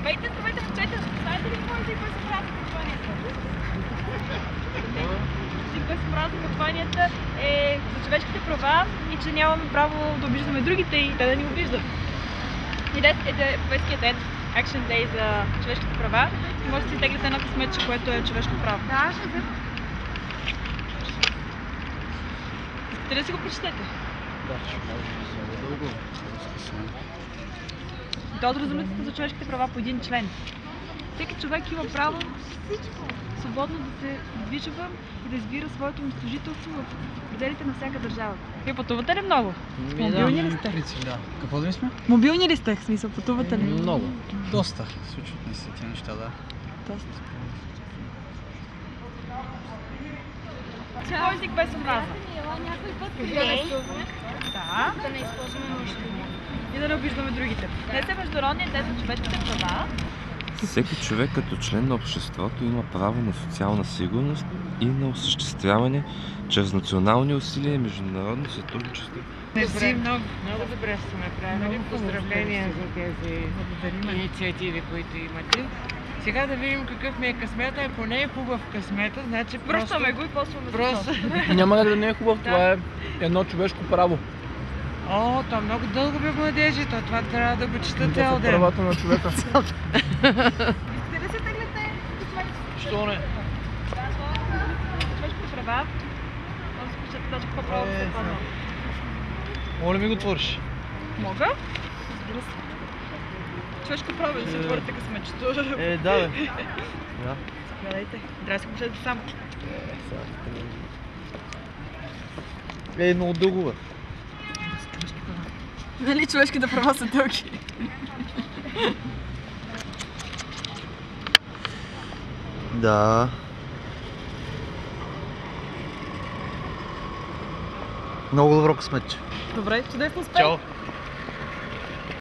Здравейте, момчета! Знаете ли какво език се прави за кампанията? Език се прави за кампанията е за човешките права и че нямаме право да обиждаме другите и те да ни обиждат. И днес е Европейския ден, Action Day за човешките права. Може да си теглите едно късметче, което е човешко право. Да, ще взема. Искате ли да си го прочетете? Да, ще може много дълго. То от резолюцията за човешките права по един член. Всеки човек има право свободно да се движва и да избира своето местожителство в пределите на всяка държава. Вие пътувате ли много? Мобилни ли сте? Да. Какво да ли сме? Мобилни ли сте? В смисъл, пътувате ли? Много. Доста. Случват ни се тези неща, да. Доста. Кой език без омраза? Някой път Да. да не използваме мъжлини. И да не обиждаме другите. Днес е Международният ден за човешките права. Всеки човек като член на обществото има право на социална сигурност и на осъществяване чрез национални усилия и международно сътрудничество. Мерси, много добре сте направили. Поздравления за тези инициативи, които имате. Сега да видим какъв ми е късмета. Ако не е хубав късмета, значи Връщаме го и ползваме просто... Няма как да не е хубав, това е едно човешко право. О, то много дълго бе младежи, то това трябва да го чета цял ден. Правата на човека. Искате ли се теглите? Що не? Човешките права. Може да се пишете даже какво право да се падна. Моля ми го отвориш. Мога? Разбира се. Човешко право е да си отворите късмечето. Да, бе. Да. Заповядайте. Трябва да се пишете сам. Много дълго, бе. Нали човешките права са дълги? Да. Много добро късметче. Добре, чудесно успех! Чао!